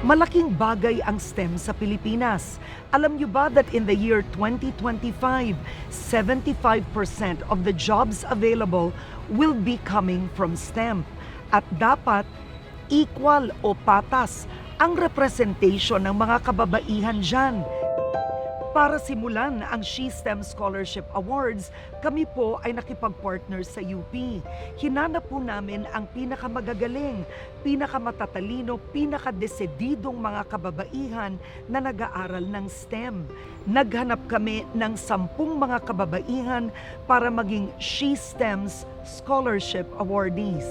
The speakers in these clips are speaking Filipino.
Malaking bagay ang STEM sa Pilipinas. Alam niyo ba that in the year 2025, 75% of the jobs available will be coming from STEM? At dapat equal o patas ang representation ng mga kababaihan dyan. Para simulan ang SheSTEM Scholarship Awards, kami po ay nakipag-partner sa UP. Hinanap po namin ang pinakamagagaling, pinakamatatalino, pinakadesididong mga kababaihan na nag-aaral ng STEM. Naghanap kami ng 10 mga kababaihan para maging SheSTEM's Scholarship Awardees.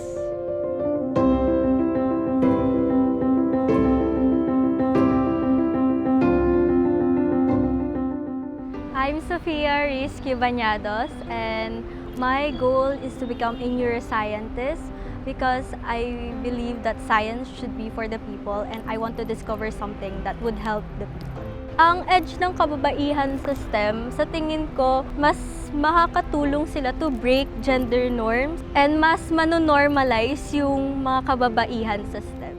I'm Sofia Riz Bañados, and my goal is to become a neuroscientist because I believe that science should be for the people and I want to discover something that would help the people. Ang edge ng kababaihan sa STEM, sa tingin ko, mas makakatulong sila to break gender norms and mas manonormalize yung mga kababaihan sa STEM.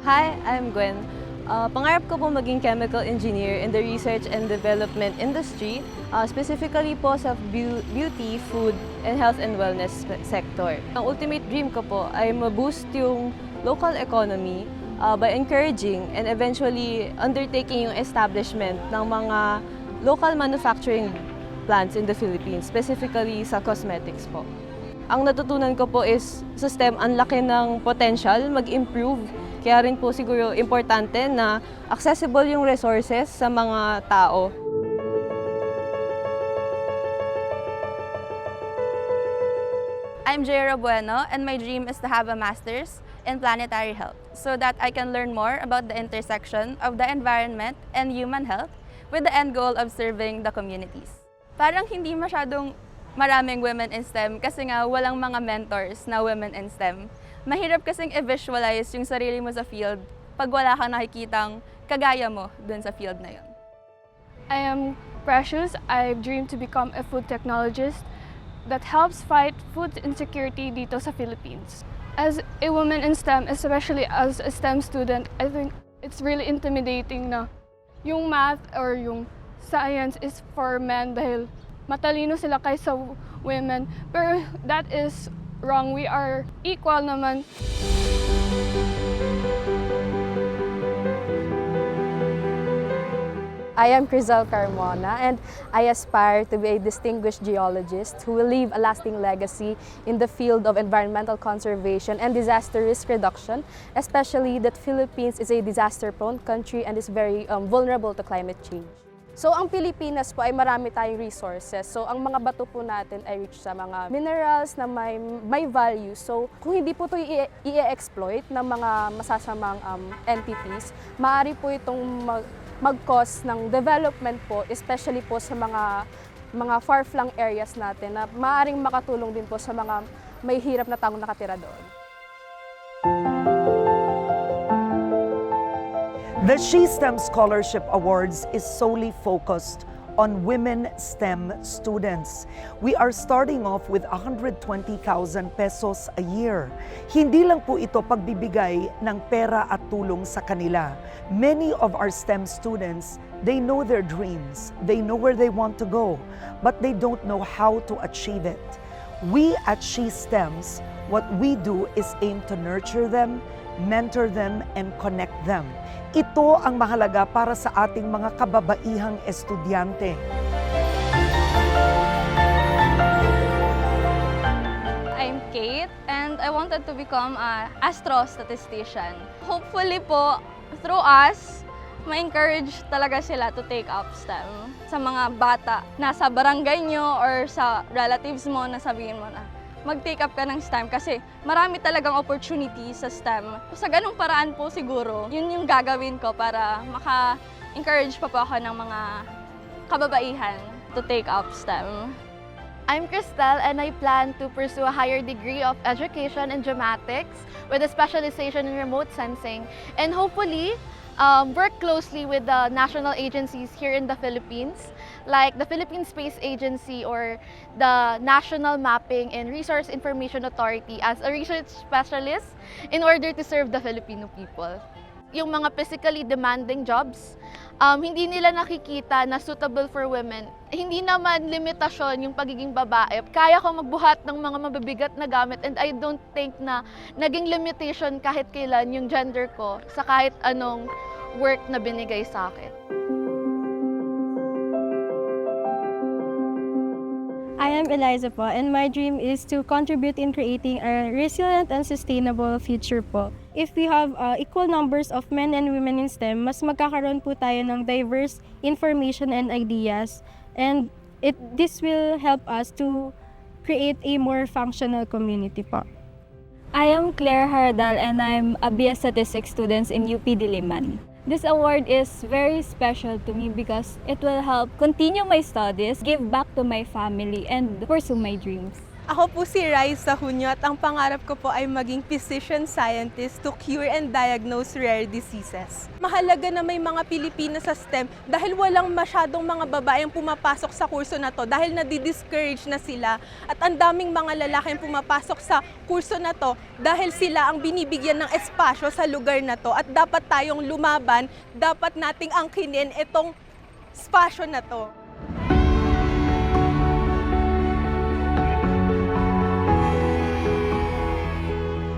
Hi, I'm Gwen. Pangarap ko po maging chemical engineer in the research and development industry, specifically po sa beauty, food, and health and wellness sector. Ang ultimate dream ko po ay ma-boost yung local economy by encouraging and eventually undertaking yung establishment ng mga local manufacturing plants in the Philippines, specifically sa cosmetics po. Ang natutunan ko po is sa STEM, ang laki ng potential mag-improve. Kaya rin po siguro importante na accessible yung resources sa mga tao. I'm Jaira Bueno, and my dream is to have a master's in planetary health so that I can learn more about the intersection of the environment and human health with the end goal of serving the communities. Parang hindi masyadong maraming women in STEM kasi nga walang mga mentors na women in STEM. Mahirap kasing i-visualize yung sarili mo sa field pag wala kang nakikitang kagaya mo dun sa field na yun. I am Precious. I dream to become a food technologist that helps fight food insecurity dito sa Philippines. As a woman in STEM, especially as a STEM student, I think it's really intimidating na yung math or yung science is for men dahil matalino sila kaysa women. Pero that is wrong. We are equal naman. I am Crizal Carmona and I aspire to be a distinguished geologist who will leave a lasting legacy in the field of environmental conservation and disaster risk reduction, especially that Philippines is a disaster-prone country and is very vulnerable to climate change. So ang Pilipinas po ay marami tayong resources. So ang mga bato po natin ay rich sa mga minerals na may value. So kung hindi po ito i-exploit ng mga masasamang entities, maaari po itong mag-cause ng development po, especially po sa mga far-flung areas natin na maaaring makatulong din po sa mga may hirap na taong nakatira doon. The SheSTEM Scholarship Awards is solely focused on women STEM students. We are starting off with 120,000 pesos a year. Hindi lang po ito pagbibigay ng pera at tulong sa kanila. Many of our STEM students, they know their dreams, they know where they want to go, but they don't know how to achieve it. We at SheSTEMs, what we do is aim to nurture them, mentor them, and connect them. Ito ang mahalaga para sa ating mga kababaihang estudyante. I'm Kate, and I wanted to become an astrostatistician. Hopefully po, through us, ma-encourage talaga sila to take up STEM sa mga bata nasa barangay nyo or sa relatives mo na sabihin mo na mag-take up ka ng STEM kasi marami talagang opportunity sa STEM. Sa ganung paraan po siguro, yun yung gagawin ko para maka-encourage pa po ako ng mga kababaihan to take up STEM. I'm Cristel and I plan to pursue a higher degree of education in geomatics with a specialization in remote sensing and hopefully work closely with the national agencies here in the Philippines, like the Philippine Space Agency or the National Mapping and Resource Information Authority as a research specialist in order to serve the Filipino people. yung mga physically demanding jobs, hindi nila nakikita na suitable for women. Hindi naman limitasyon yung pagiging babae. Kaya ko magbuhat ng mga mabibigat na gamit and I don't think na naging limitation kahit kailan yung gender ko sa kahit anong work na binigay sa akin. I am Eliza po, and my dream is to contribute in creating a resilient and sustainable future po. If we have equal numbers of men and women in STEM, mas magkakaroon po tayo ng diverse information and ideas, and this will help us to create a more functional community po. I am Claire Hardal and I'm a BS Statistics student in UP Diliman. This award is very special to me because it will help continue my studies, give back to my family, and pursue my dreams. Ako po si Raisa Junio at ang pangarap ko po ay maging physician scientist to cure and diagnose rare diseases. Mahalaga na may mga Pilipina sa STEM dahil walang masyadong mga babaeng pumapasok sa kurso na to dahil nadi-discourage na sila at ang daming mga lalaking pumapasok sa kurso na to dahil sila ang binibigyan ng espasyo sa lugar na to at dapat tayong lumaban, dapat nating angkinin itong espasyo na to.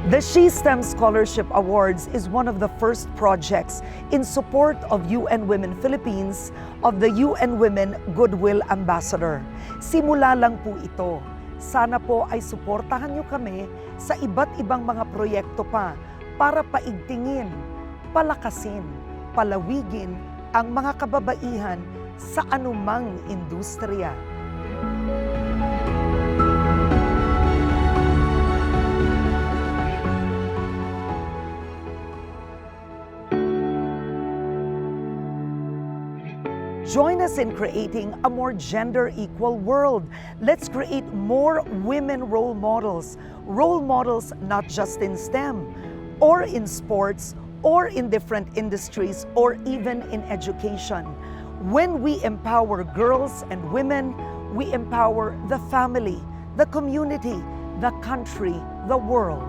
The She STEM Scholarship Awards is one of the first projects in support of UN Women Philippines of the UN Women Goodwill Ambassador. Simula lang po ito. Sana po ay suportahan niyo kami sa iba't ibang mga proyekto pa para paigtingin, palakasin, palawigin ang mga kababaihan sa anumang industriya. Join us in creating a more gender-equal world. Let's create more women role models not just in STEM, or in sports, or in different industries, or even in education. When we empower girls and women, we empower the family, the community, the country, the world.